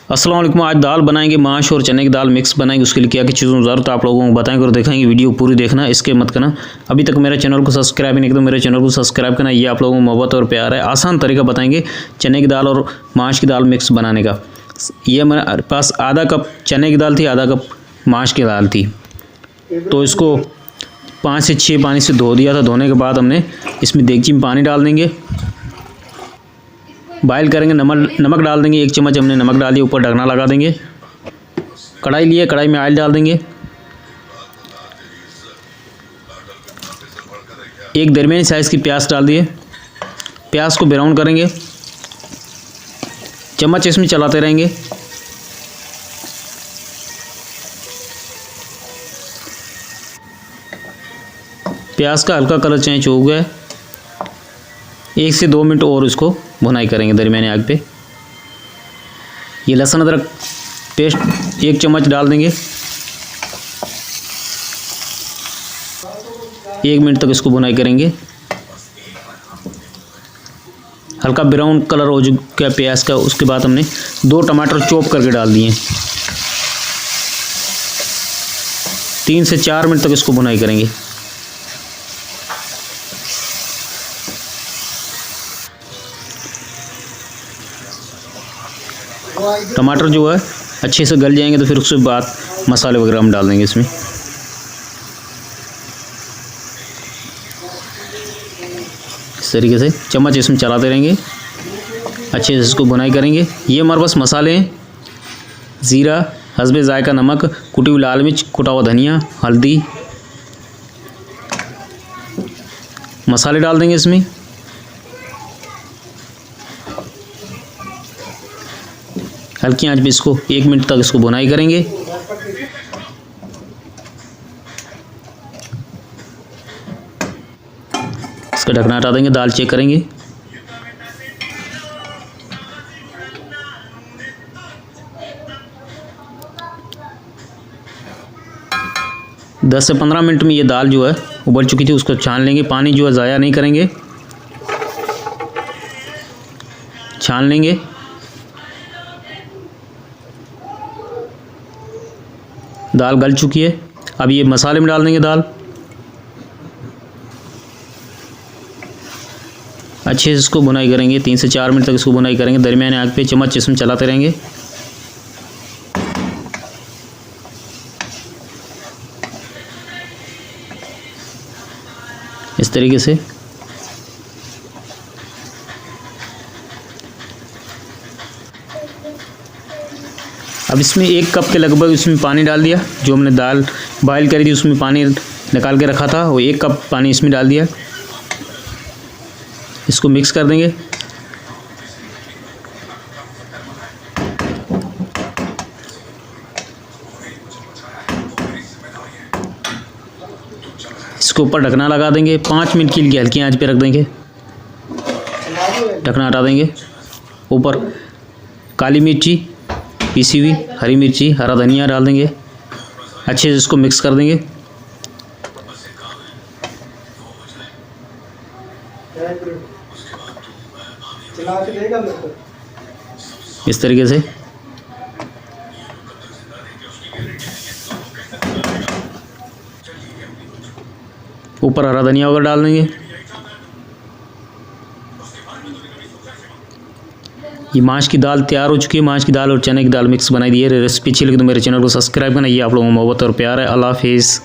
अस्सलाम वालेकुम। आज दाल बनाएंगे, माश और चने की दाल मिक्स बनाएंगे। उसके लिए क्या क्या चीज़ों की ज़रूरत है आप लोगों को बताएंगे और दिखाएंगे। वीडियो पूरी देखना, इसके मत करना। अभी तक मेरे चैनल को सब्सक्राइब नहीं किया तो मेरे चैनल को सब्सक्राइब करना। ये आप लोगों को मोहब्बत और प्यार है। आसान तरीका बताएंगे चने की दाल और माश की दाल मिक्स बनाने का। ये मेरे पास आधा कप चने की दाल थी, आधा कप माश की दाल थी। तो इसको 5 से 6 पानी से धो दिया था। धोने के बाद हमने इसमें देगची में पानी डाल देंगे, बॉयल करेंगे। नमक डाल देंगे, 1 चम्मच हमने नमक डाल दिया। ऊपर ढकना लगा देंगे। कढ़ाई लिए, कढ़ाई में ऑयल डाल देंगे। एक दरमियानी साइज़ की प्याज डाल दिए। प्याज को ब्राउन करेंगे, चम्मच इसमें चलाते रहेंगे। प्याज का हल्का कलर चेंज हो गया है। 1 से 2 मिनट और इसको भुनाई करेंगे दरमियानी आग पे। ये लहसुन अदरक पेस्ट 1 चम्मच डाल देंगे। 1 मिनट तक इसको भुनाई करेंगे। हल्का ब्राउन कलर हो चुका प्याज का। उसके बाद हमने 2 टमाटर चॉप करके डाल दिए। 3 से 4 मिनट तक इसको भुनाई करेंगे। टमाटर जो है अच्छे से गल जाएंगे तो फिर उसके बाद मसाले वगैरह हम डाल देंगे इसमें। इस तरीके से चम्मच इसमें चलाते रहेंगे, अच्छे से इसको भुनाई करेंगे। ये हमारे पास मसाले हैं: ज़ीरा, हस्बे जायका नमक, कुटी हुई लाल मिर्च, कुटा हुआ धनिया, हल्दी। मसाले डाल देंगे इसमें। हल्की आंच पे इसको 1 मिनट तक इसको भुनाई करेंगे। इसका ढकना हटा देंगे, दाल चेक करेंगे। दस से 15 मिनट में ये दाल जो है उबल चुकी थी। उसको छान लेंगे। पानी जो है ज़ाया नहीं करेंगे, छान लेंगे। दाल गल चुकी है। अब ये मसाले में डाल देंगे दाल। अच्छे से इसको भुनाई करेंगे। 3 से 4 मिनट तक इसको भुनाई करेंगे दरमियानी आग पे। चम्मच इसमें चलाते रहेंगे। इस तरीके से अब इसमें 1 कप के लगभग इसमें पानी डाल दिया। जो हमने दाल बॉयल करी थी उसमें पानी निकाल के रखा था, वो 1 कप पानी इसमें डाल दिया। इसको मिक्स कर देंगे। इसके ऊपर ढकना लगा देंगे। 5 मिनट के लिए हल्की आंच पे रख देंगे। ढकना हटा देंगे। ऊपर काली मिर्ची पीसी हुई, हरी मिर्ची, हरा धनिया डाल देंगे। अच्छे से इसको मिक्स कर देंगे। इस तरीके से ऊपर हरा धनिया वगैरह डाल देंगे। ये माश की दाल तैयार हो चुकी है। माश की दाल और चने की दाल मिक्स बनाई दी है। रेसिपी अच्छी लगी तो मेरे चैनल को सब्सक्राइब करना। ये आप लोगों को मोहब्बत और प्यार है। अल्लाह हाफिज़।